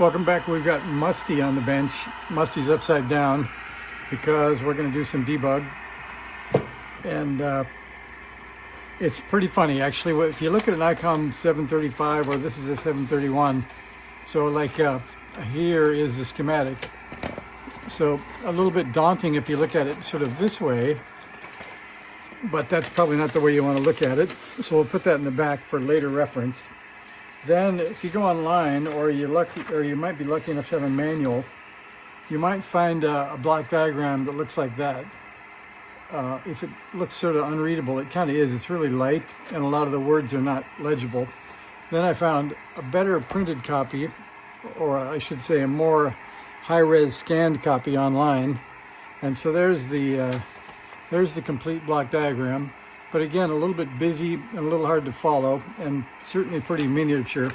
Welcome back. We've got Musty on the bench. Musty's upside down because we're going to do some debug. And it's pretty funny, actually. If you look at an ICOM 735, or this is a 731, so like here is the schematic. So a little bit daunting if you look at it sort of this way, but that's probably not the way you want to look at it. So we'll put that in the back for later reference. Then if you go online, or you might be lucky enough to have a manual, you might find a block diagram that looks like that. If it looks sort of unreadable, it kind of is. It's really light, and a lot of the words are not legible. Then I found a better printed copy, or I should say a more high-res scanned copy online. And so there's the complete block diagram. But again, a little bit busy and a little hard to follow, and certainly pretty miniature.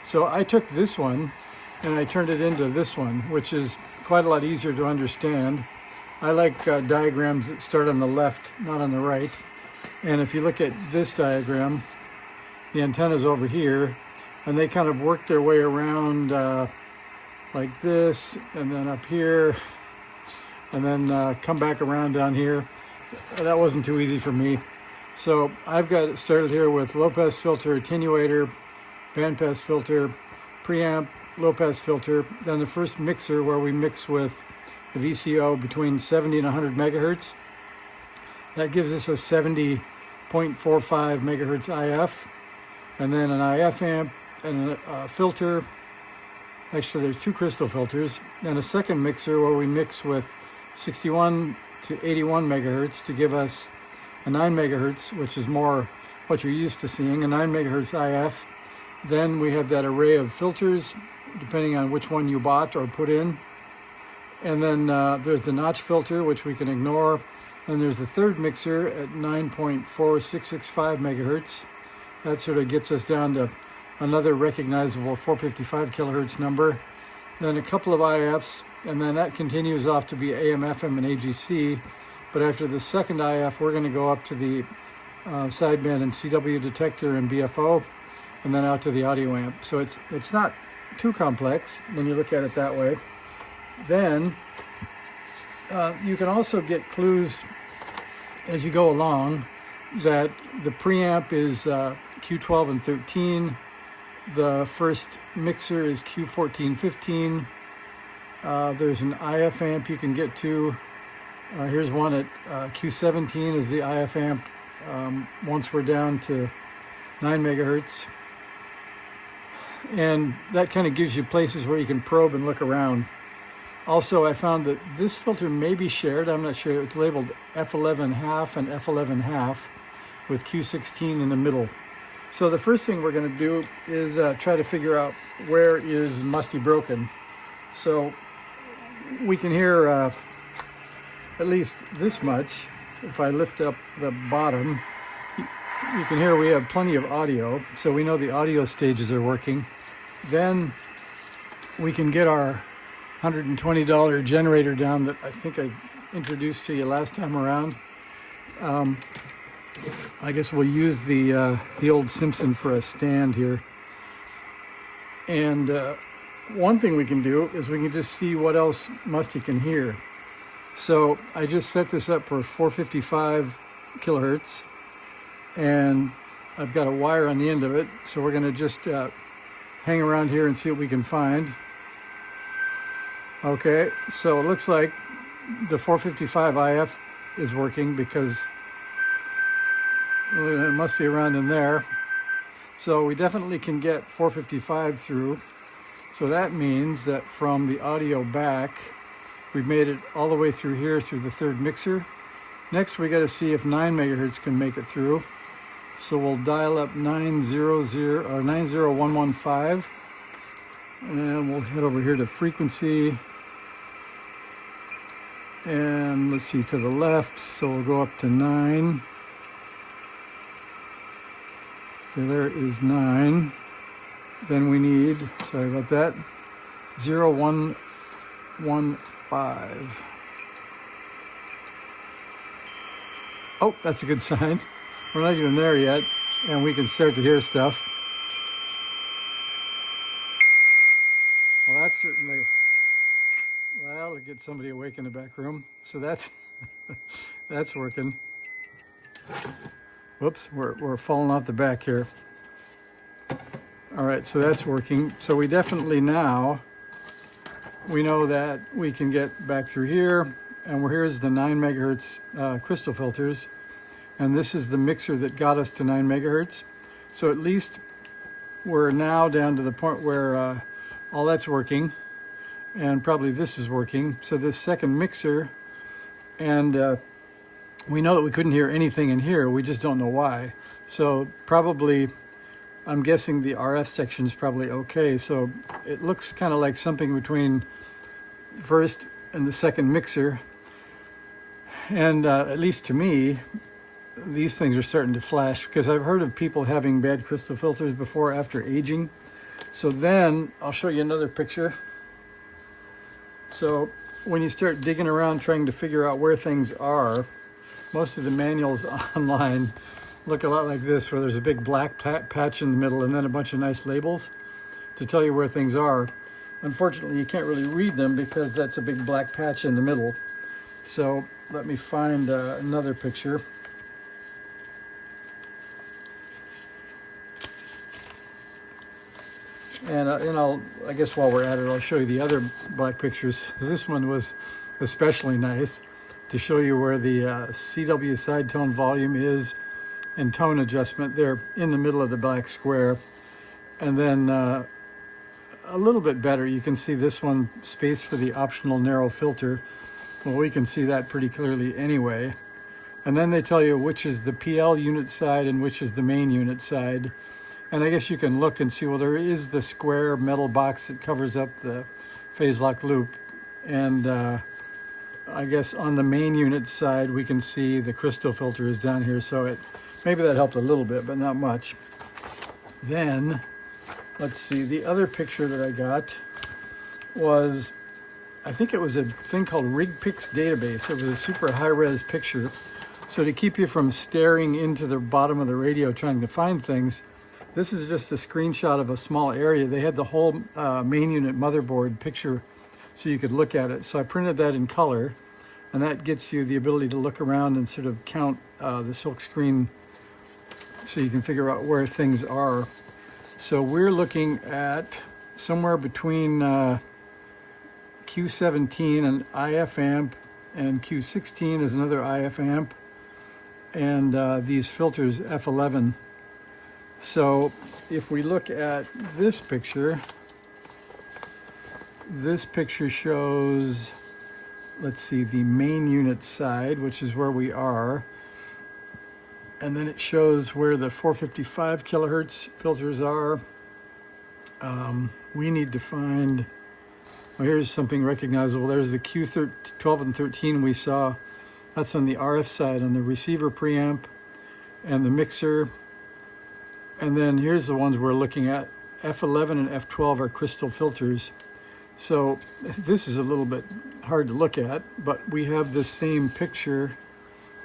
So I took this one and I turned it into this one, which is quite a lot easier to understand. I like diagrams that start on the left, not on the right. And if you look at this diagram, the antenna's over here, and they kind of work their way around like this, and then up here, and then come back around down here. That wasn't too easy for me. So I've got it started here with low-pass filter, attenuator, bandpass filter, preamp, low-pass filter, then the first mixer where we mix with the VCO between 70 and 100 megahertz. That gives us a 70.45 megahertz IF, and then an IF amp and a filter. Actually, there's two crystal filters, and a second mixer where we mix with 61 to 81 megahertz to give us a 9 megahertz, which is more what you're used to seeing, a 9 megahertz IF. Then we have that array of filters, depending on which one you bought or put in. And then there's the notch filter, which we can ignore. And there's the third mixer at 9.4665 megahertz. That sort of gets us down to another recognizable 455 kilohertz number. Then a couple of IFs, and then that continues off to be AM, FM, and AGC. But after the second IF, we're going to go up to the sideband and CW detector and BFO, and then out to the audio amp. So it's not too complex when you look at it that way. Then you can also get clues as you go along that the preamp is Q12 and 13. The first mixer is Q14, 15. There's an IF amp you can get to. Here's one at Q17 is the IF amp once we're down to 9 megahertz. And that kind of gives you places where you can probe and look around. Also, I found that this filter may be shared. I'm not sure. It's labeled F11 half and F11 half with Q16 in the middle. So the first thing we're going to do is try to figure out where is Musty broken. So we can hear at least this much. If I lift up the bottom, you can hear we have plenty of audio, so we know the audio stages are working. Then we can get our $120 generator down that I think I introduced to you last time around. I guess we'll use the old Simpson for a stand here. And one thing we can do is we can just see what else Musty can hear. So I just set this up for 455 kilohertz, and I've got a wire on the end of it. So we're going to just hang around here and see what we can find. Okay, so it looks like the 455 IF is working because it must be around in there. So we definitely can get 455 through. So that means that from the audio back, we've made it all the way through here through the third mixer. Next, we got to see if 9 megahertz can make it through. So we'll dial up 900 or 90115, and we'll head over here to frequency. And let's see, to the left, so we'll go up to 9. Okay, there is 9. Then we need, sorry about that, 0115. Oh, that's a good sign. We're not even there yet, and we can start to hear stuff. Well, that's certainly, well, to get somebody awake in the back room. So that's that's working. Whoops, we're falling off the back here. All right, so that's working. So we definitely now, we know that we can get back through here, and here's the 9 megahertz crystal filters, and this is the mixer that got us to 9 megahertz. So at least we're now down to the point where all that's working, and probably this is working. So this second mixer, and we know that we couldn't hear anything in here, we just don't know why. So probably, I'm guessing the RF section is probably okay. So it looks kind of like something between the first and the second mixer. And at least to me, these things are starting to flash, because I've heard of people having bad crystal filters before after aging. So then I'll show you another picture. So when you start digging around trying to figure out where things are, most of the manuals online look a lot like this, where there's a big black patch in the middle and then a bunch of nice labels to tell you where things are. Unfortunately, you can't really read them because that's a big black patch in the middle. So let me find another picture. And I guess while we're at it, I'll show you the other black pictures. This one was especially nice to show you where the CW side tone volume is and tone adjustment. They're in the middle of the black square. And then a little bit better, you can see this one, space for the optional narrow filter. Well, we can see that pretty clearly anyway. And then they tell you which is the PL unit side and which is the main unit side. And I guess you can look and see, well, there is the square metal box that covers up the phase lock loop. And I guess on the main unit side, we can see the crystal filter is down here. So maybe that helped a little bit, but not much. Then, let's see, the other picture that I got was, I think it was a thing called RigPix database. It was a super high-res picture. So to keep you from staring into the bottom of the radio trying to find things, this is just a screenshot of a small area. They had the whole main unit motherboard picture so you could look at it. So I printed that in color, and that gets you the ability to look around and sort of count the silk screen so you can figure out where things are. So we're looking at somewhere between Q17, an IF amp, and Q16 is another IF amp, and these filters F11. So if we look at this picture shows, let's see, the main unit side, which is where we are. And then it shows where the 455 kilohertz filters are. We need to find, well, here's something recognizable. There's the Q12 and 13 we saw. That's on the RF side, on the receiver preamp and the mixer. And then here's the ones we're looking at. F11 and F12 are crystal filters. So this is a little bit hard to look at, but we have this same picture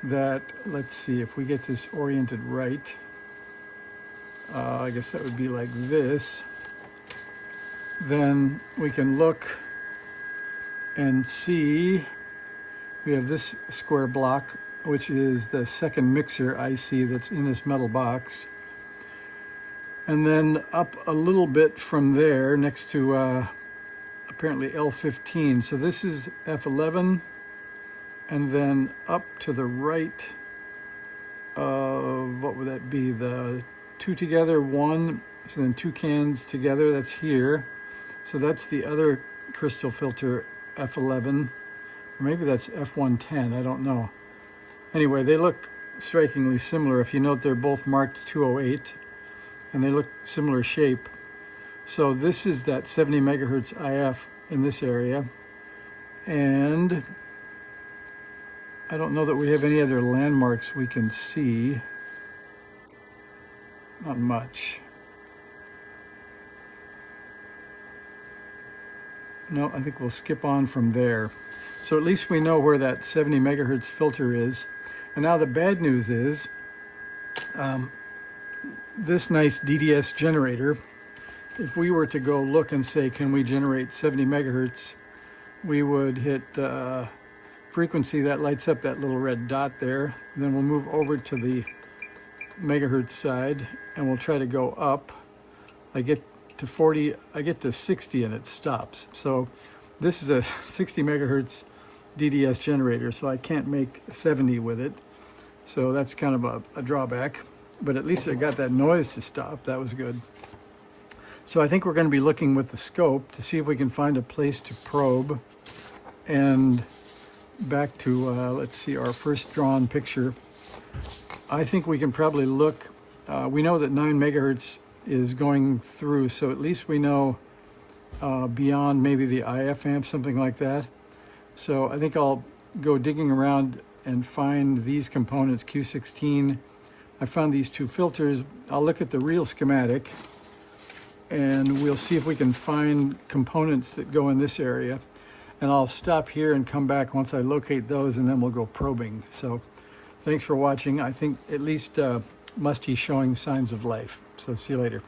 that, let's see if we get this oriented right. I guess that would be like this. Then we can look and see, we have this square block, which is the second mixer IC that's in this metal box. And then up a little bit from there next to apparently L15. So this is F11, and then up to the right of, what would that be? The two together, one, so then two cans together, that's here. So that's the other crystal filter F11, or maybe that's F110, I don't know. Anyway, they look strikingly similar. If you note, they're both marked 208. And they look similar shape. So this is that 70 megahertz IF in this area. And I don't know that we have any other landmarks we can see. Not much. No, I think we'll skip on from there. So at least we know where that 70 megahertz filter is. And now the bad news is, this nice DDS generator if we were to go look and say, can we generate 70 megahertz, we would hit frequency that lights up that little red dot there. Then we'll move over to the megahertz side and we'll try to go up. I get to 40, I get to 60 and it stops. So this is a 60 megahertz DDS generator, so I can't make 70 with it. So that's kind of a drawback, but at least I got that noise to stop. That was good. So I think we're going to be looking with the scope to see if we can find a place to probe. And back to, let's see, our first drawn picture. I think we can probably look, we know that 9 megahertz is going through, so at least we know beyond maybe the IF amp, something like that. So I think I'll go digging around and find these components, Q16. I found these 2 filters. I'll look at the real schematic and we'll see if we can find components that go in this area. And I'll stop here and come back once I locate those, and then we'll go probing. So thanks for watching. I think at least Musty's showing signs of life. So see you later.